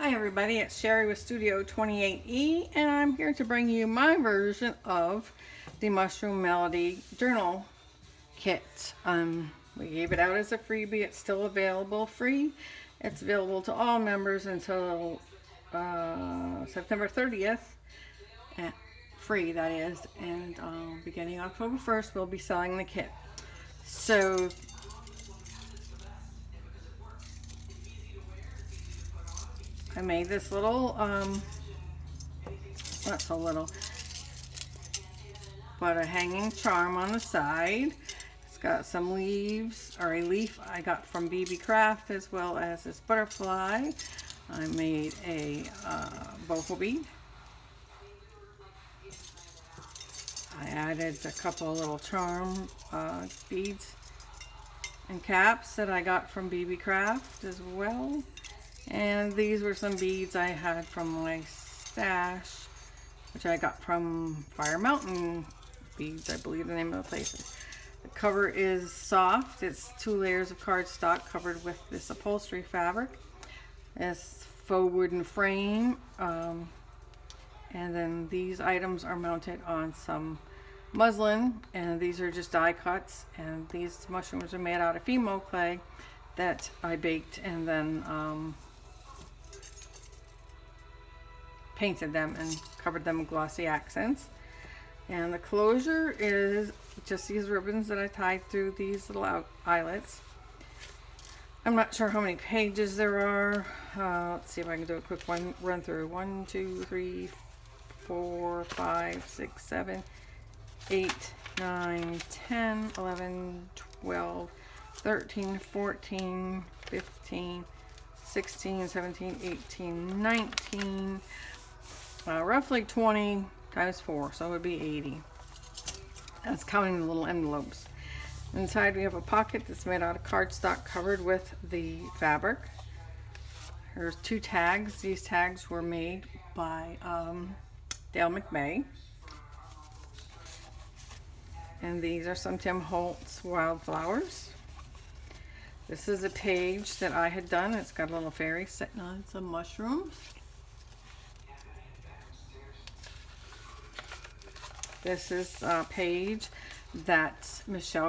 Hi everybody, it's Sherry with Studio 28E, and I'm here to bring you my version of the Mushroom Melody Journal Kit. We gave it out as a freebie. It's still available free. It's available to all members until September 30th. Free, that is. And beginning October 1st, we'll be selling the kit. So I made this little, not so little, but a hanging charm on the side. It's got some leaves, or a leaf I got from BB Craft, as well as this butterfly. I made a vocal bead. I added a couple of little charm beads and caps that I got from BB Craft as well. And these were some beads I had from my stash, which I got from Fire Mountain Beads, I believe the name of the place is. The cover is soft. It's 2 layers of cardstock covered with this upholstery fabric. It's faux wooden frame. And then these items are mounted on some muslin, and these are just die cuts. And these mushrooms are made out of ephemera clay that I baked and then painted them and covered them with glossy accents. And the closure is just these ribbons that I tied through these little eyelets. I'm not sure how many pages there are. Let's see if I can do a quick run through. 1, 2, 3, 4, 5, 6, 7, 8, 9, 10, 11, 12, 13, 14, 15, 16, 17, 18, 19, roughly 20 times 4, so it would be 80. That's counting the little envelopes. Inside we have a pocket that's made out of cardstock covered with the fabric. There's 2 tags. These tags were made by Dale McBay. And these are some Tim Holtz wildflowers. This is a page that I had done. It's got a little fairy sitting on some mushrooms. This is a page that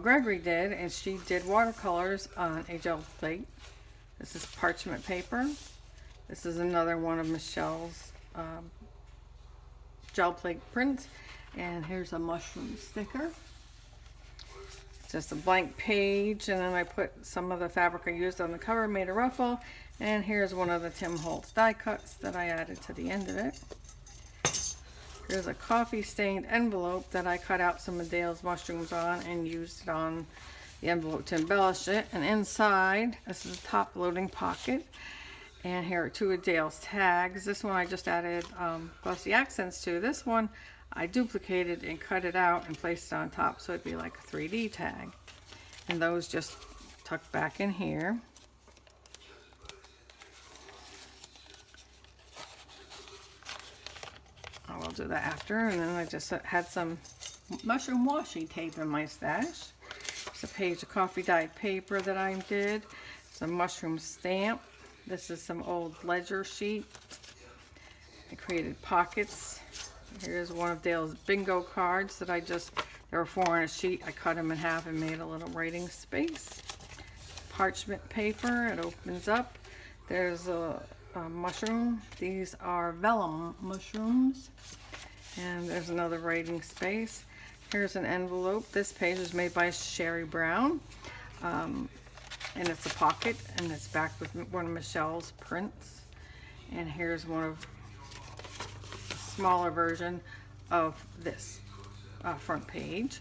Gregory did, and she did watercolors on a gel plate. This is parchment paper. This is another one of Michelle's gel plate prints. And here's a mushroom sticker. Just a blank page, and then I put some of the fabric I used on the cover, made a ruffle, and here's one of the Tim Holtz die cuts that I added to the end of it. Here's a coffee stained envelope that I cut out some of Dale's mushrooms on and used it on the envelope to embellish it. And inside, this is a top loading pocket, and here are 2 of Dale's tags. This one I just added glossy accents to. This one I duplicated and cut it out and placed it on top, so it'd be like a 3D tag. And those just tucked back in here. I will do that after. And then I just had some mushroom washi tape in my stash. It's a page of coffee dyed paper that I did. Some mushroom stamp. This is some old ledger sheet. I created pockets. Here's one of Dale's bingo cards that there were 4 on a sheet. I cut them in half and made a little writing space. Parchment paper, it opens up. There's a mushroom. These are vellum mushrooms. And there's another writing space. Here's an envelope. This page is made by Sheree Brown. And it's a pocket, and it's backed with one of Michelle's prints. And here's one of smaller version of this front page.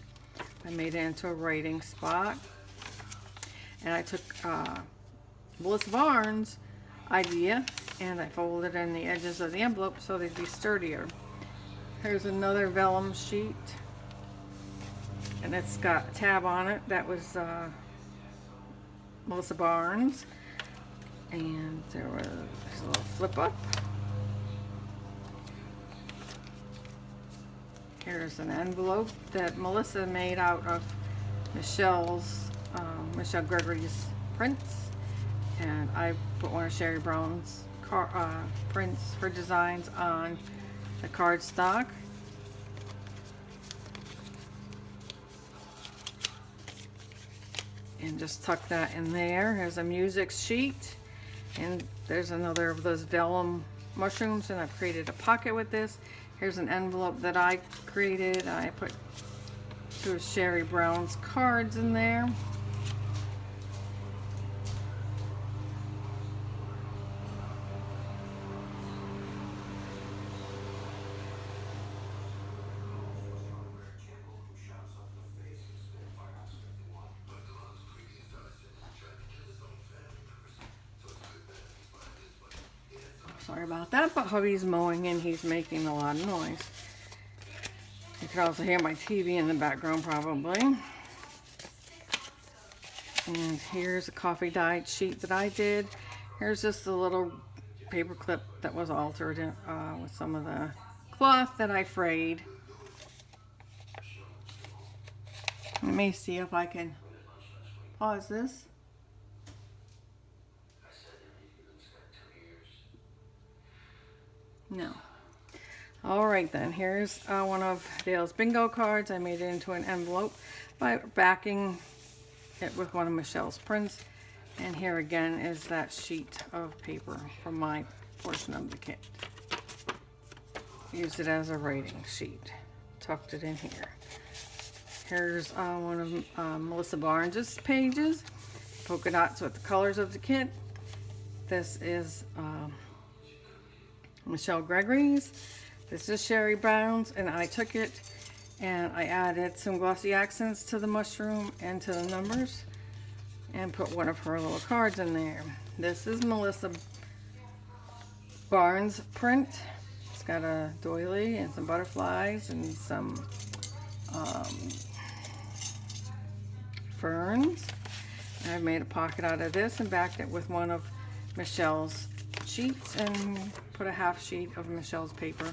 I made it into a writing spot, and I took Melissa Barnes' idea and I folded in the edges of the envelope so they'd be sturdier. Here's another vellum sheet, and it's got a tab on it that was Melissa Barnes, and there was a little flip up. Here's an envelope that Melissa made out of Michelle Gregory's prints, and I put one of Sherrie Brown's prints for designs on the cardstock. And just tuck that in there. Here's a music sheet, and there's another of those vellum mushrooms, and I've created a pocket with this. Here's an envelope that I created. I put 2 of Sheree Brown's cards in there. Sorry about that, but hubby's mowing and he's making a lot of noise. You can also hear my TV in the background probably. And here's a coffee dyed sheet that I did. Here's just a little paper clip that was altered with some of the cloth that I frayed. Let me see if I can pause this. No. Alright then, here's one of Dale's bingo cards. I made it into an envelope by backing it with one of Michelle's prints. And here again is that sheet of paper from my portion of the kit. Used it as a writing sheet. Tucked it in here. Here's one of Melissa Barnes's pages. Polka dots with the colors of the kit. This is Michelle Gregory's. This is Sheree Brown's, and I took it and I added some glossy accents to the mushroom and to the numbers and put one of her little cards in there. This is Melissa Barnes' print. It's got a doily and some butterflies and some ferns. I've made a pocket out of this and backed it with one of Michelle's sheets and put a half sheet of Michelle's paper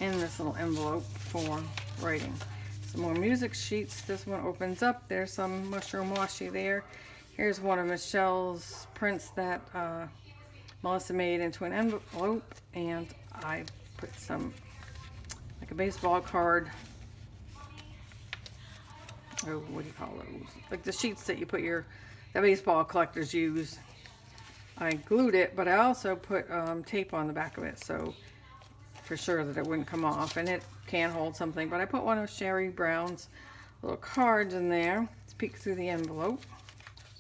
in this little envelope for writing. Some more music sheets. This one opens up. There's some mushroom washi there. Here's one of Michelle's prints that Melissa made into an envelope, and I put some, like a baseball card. Oh, what do you call those? Like the sheets that you put the baseball collectors use. I glued it, but I also put tape on the back of it, so for sure that it wouldn't come off, and it can hold something. But I put one of Sheree Brown's little cards in there. Let's peek through the envelope,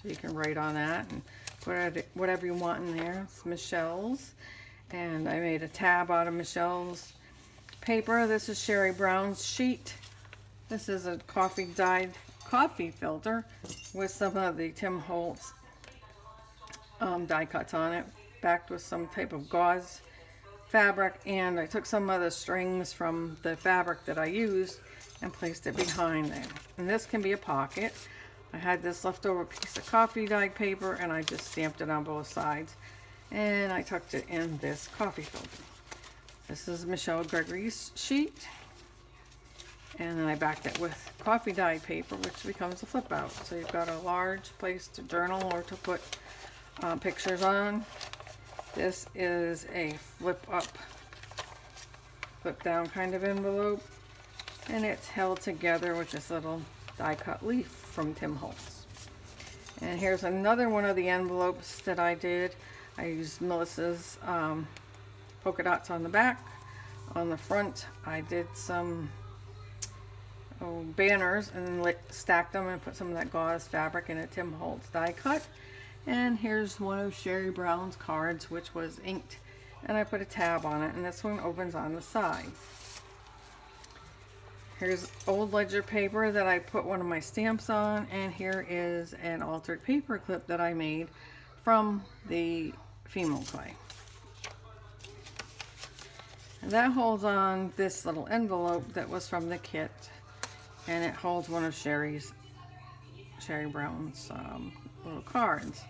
so you can write on that and put whatever you want in there. It's Michelle's, and I made a tab out of Michelle's paper. This is Sheree Brown's sheet. This is a coffee dyed coffee filter with some of the Tim Holtz die cuts on it, backed with some type of gauze fabric, and I took some of the strings from the fabric that I used and placed it behind there. And this can be a pocket. I had this leftover piece of coffee dyed paper and I just stamped it on both sides, and I tucked it in this coffee filter. This is Michelle Gregory's sheet, and then I backed it with coffee dyed paper, which becomes a flip out, so you've got a large place to journal or to put pictures on. This is a flip up, flip down kind of envelope, and it's held together with this little die cut leaf from Tim Holtz. And here's another one of the envelopes that I did. I used Melissa's polka dots on the back. On the front I did some banners and stacked them and put some of that gauze fabric in a Tim Holtz die cut. And here's one of Sheree Brown's cards, which was inked, and I put a tab on it, and this one opens on the side. Here's old ledger paper that I put one of my stamps on, and here is an altered paper clip that I made from the ephemera clay. And that holds on this little envelope that was from the kit, and it holds one of Sheree Brown's little cards,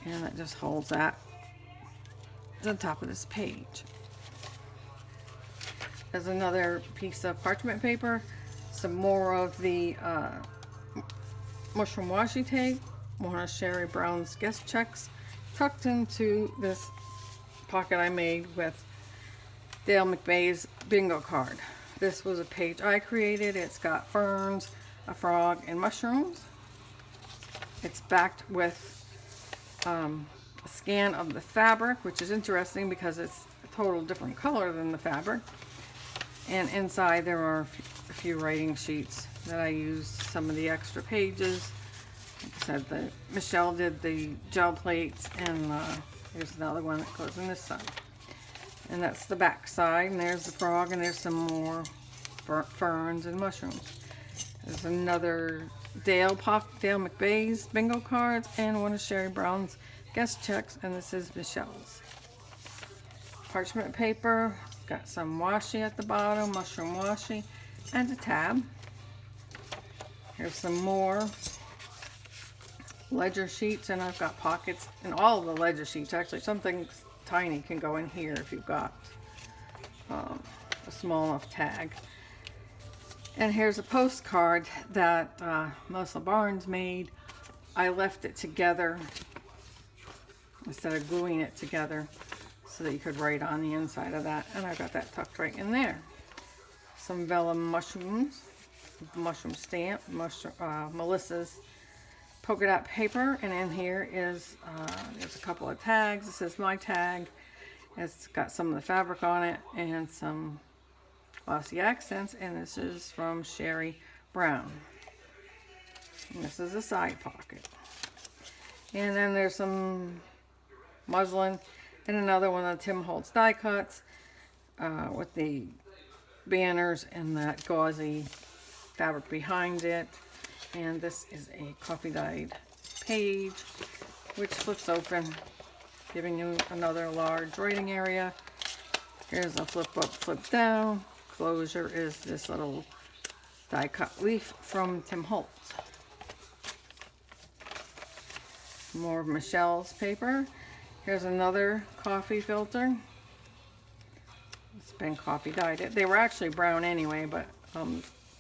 and it just holds that to the top of this page. There's another piece of parchment paper, some more of the mushroom washi tape, one of Sheree Brown's guest checks tucked into this pocket I made with Dale McBay's bingo card. This was a page I created. It's got ferns, a frog, and mushrooms. It's backed with a scan of the fabric, which is interesting because it's a total different color than the fabric. And inside there are a few writing sheets that I used some of the extra pages. Like I said, Michelle did the gel plates, and here's another one that goes on this side. And that's the back side, and there's the frog, and there's some more ferns and mushrooms. There's another Dale McBay's bingo cards, and one of Sheree Brown's guest checks, and this is Michelle's. Parchment paper, got some washi at the bottom, mushroom washi, and a tab. Here's some more ledger sheets, and I've got pockets in all of the ledger sheets. Actually, something tiny can go in here if you've got a small enough tag. And here's a postcard that Melissa Barnes made. I left it together instead of gluing it together so that you could write on the inside of that. And I got that tucked right in there. Some vellum mushrooms, mushroom stamp, Melissa's polka dot paper. And in here is, there's a couple of tags. This is my tag. It's got some of the fabric on it and some glossy accents, and this is from Sheree Brown. And this is a side pocket. And then there's some muslin and another one of Tim Holtz die cuts with the banners and that gauzy fabric behind it. And this is a coffee dyed page which flips open, giving you another large writing area. Here's a flip up, flip down. Closure is this little die cut leaf from Tim Holtz. More of Michelle's paper. Here's another coffee filter. It's been coffee dyed. They were actually brown anyway, but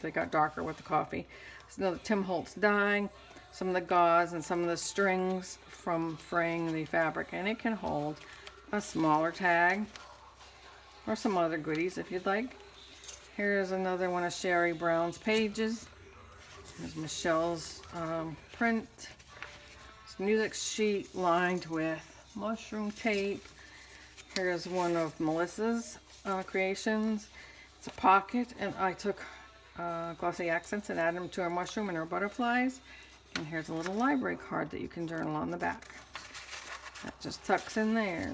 they got darker with the coffee. It's another Tim Holtz dye, some of the gauze and some of the strings from fraying the fabric, and it can hold a smaller tag or some other goodies if you'd like. Here's another one of Sheree Brown's pages. Here's Michelle's print. It's a music sheet lined with mushroom tape. Here's one of Melissa's creations. It's a pocket, and I took glossy accents and added them to her mushroom and her butterflies. And here's a little library card that you can journal on the back. That just tucks in there.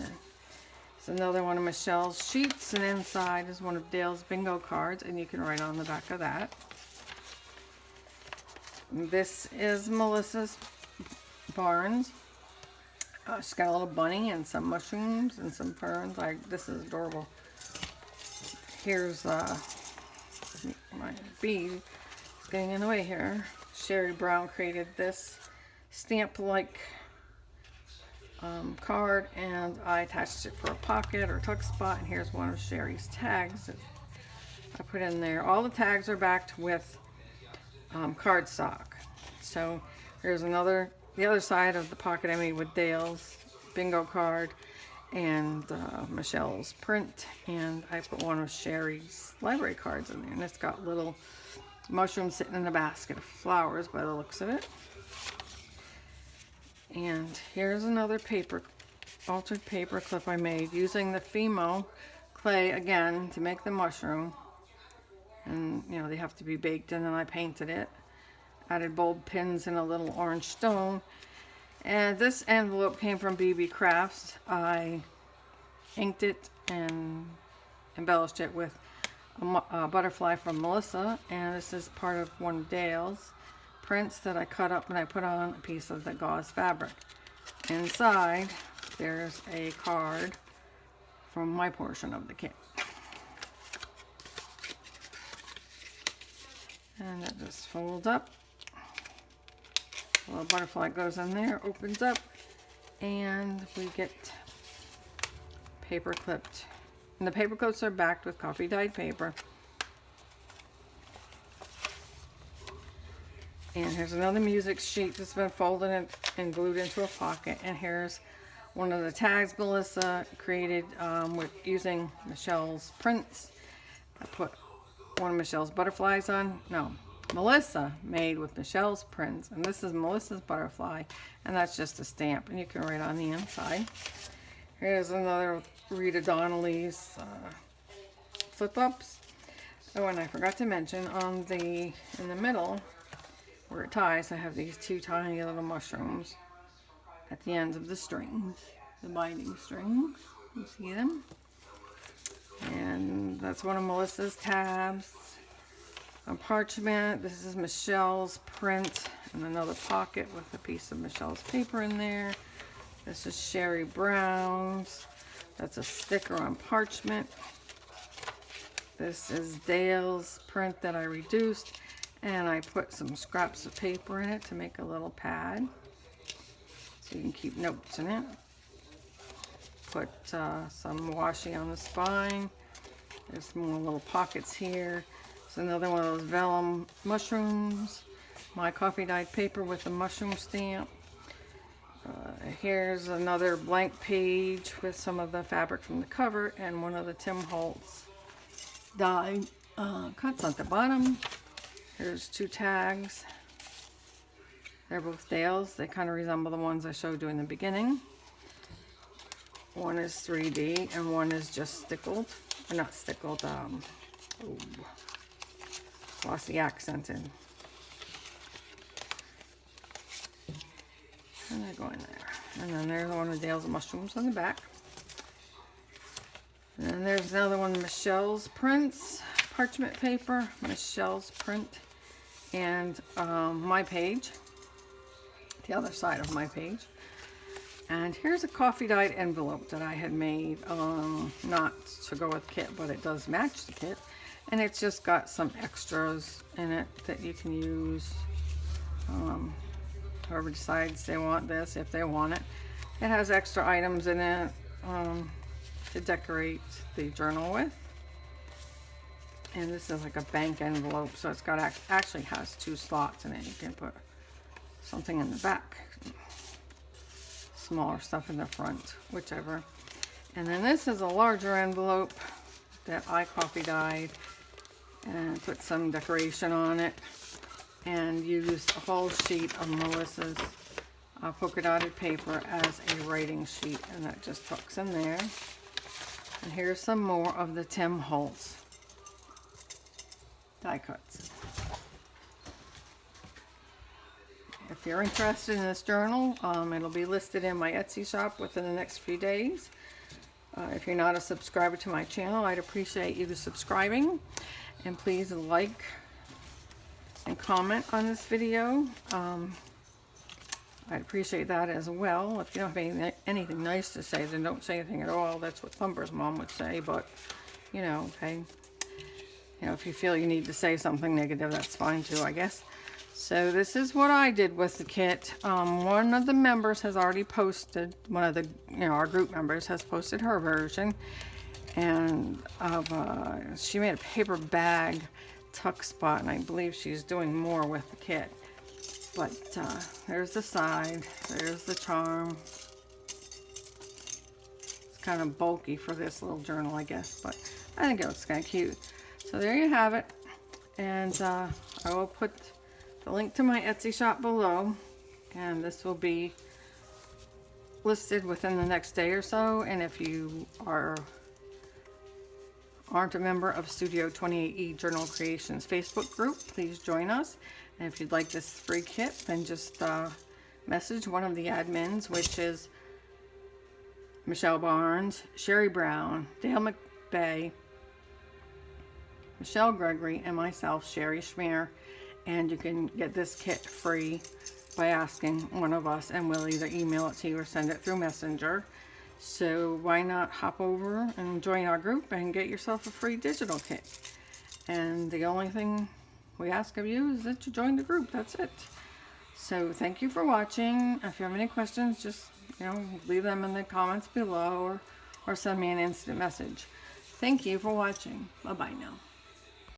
Another one of Michelle's sheets, and inside is one of Dale's bingo cards, and you can write on the back of that. This is Melissa's Barnes. She's got a little bunny and some mushrooms and some ferns. This is adorable. Here's my bead. It's getting in the way here. Sherrie Brown created this stamp-like card, and I attached it for a pocket or tuck spot. And here's one of Sherry's tags that I put in there. All the tags are backed with cardstock. So here's the other side of the pocket I made with Dale's bingo card and Michelle's print, and I put one of Sherry's library cards in there, and it's got little mushrooms sitting in a basket of flowers by the looks of it. And here's another altered paper clip I made using the Fimo clay again to make the mushroom. And you know, they have to be baked, and then I painted it. Added bulb pins and a little orange stone. And this envelope came from BB Crafts. I inked it and embellished it with a butterfly from Melissa, and this is part of one of Dale's prints that I cut up, and I put on a piece of the gauze fabric. Inside there's a card from my portion of the kit, and it just folds up. A little butterfly goes in there, opens up, and we get paper clipped. And the paper clips are backed with coffee dyed paper. And here's another music sheet that's been folded and glued into a pocket. And here's one of the tags Melissa created with using Michelle's prints. I put one of Michelle's butterflies on. No, Melissa made with Michelle's prints, and this is Melissa's butterfly, and that's just a stamp, and you can write on the inside. Here's another Rita Donnelly's flip-ups. Oh, and I forgot to mention in the middle where it ties, I have these two tiny little mushrooms at the ends of the strings, the binding strings. You see them? And that's one of Melissa's tabs. On parchment, this is Michelle's print, and another pocket with a piece of Michelle's paper in there. This is Sheree Brown's. That's a sticker on parchment. This is Dale's print that I reduced, and I put some scraps of paper in it to make a little pad so you can keep notes in it. Put some washi on the spine. There's more little pockets here. There's another one of those vellum mushrooms. My coffee dyed paper with a mushroom stamp. Here's another blank page with some of the fabric from the cover and one of the Tim Holtz die cuts at the bottom. Here's two tags. They're both Dale's. They kind of resemble the ones I showed you in the beginning. One is 3D and one is just stickled. Or not stickled, glossy accented. And they're going there. And then there's one of Dale's mushrooms on the back. And then there's another one of Michelle's prints, parchment paper, Michelle's print, and my page, the other side of my page. And here's a coffee dyed envelope that I had made, not to go with the kit, but it does match the kit. And it's just got some extras in it that you can use. Whoever decides they want this, if they want it. It has extra items in it to decorate the journal with. And this is like a bank envelope, so it's got actually has two slots in it. You can put something in the back, smaller stuff in the front, whichever. And then this is a larger envelope that I coffee dyed and put some decoration on it, and used a whole sheet of Melissa's polka dotted paper as a writing sheet, and that just tucks in there. And here's some more of the Tim Holtz die cuts. If you're interested in this journal, it'll be listed in my Etsy shop within the next few days. If you're not a subscriber to my channel, I'd appreciate you subscribing, and please like and comment on this video. I'd appreciate that as well. If you don't have anything nice to say, then don't say anything at all. That's what Thumper's mom would say, but you know, okay. You know, if you feel you need to say something negative, that's fine too, I guess. So this is what I did with the kit. One of the members has already posted, one of the, our group members has posted her version, and she made a paper bag tuck spot, and I believe she's doing more with the kit. But there's the side, there's the charm. It's kind of bulky for this little journal, I guess, but I think it looks kind of cute. So there you have it, and I will put the link to my Etsy shop below, and this will be listed within the next day or so. And if you aren't a member of Studio 28E Journal Creations Facebook group, please join us. And if you'd like this free kit, then just message one of the admins, which is Michelle Barnes, Sherrie Brown, Dale McBay, Michelle Gregory, and myself, Sherri Czmyr, and you can get this kit free by asking one of us, and we'll either email it to you or send it through Messenger. So why not hop over and join our group and get yourself a free digital kit? And the only thing we ask of you is that you join the group. That's it. So thank you for watching. If you have any questions, just leave them in the comments below, or send me an instant message. Thank you for watching. Bye bye now.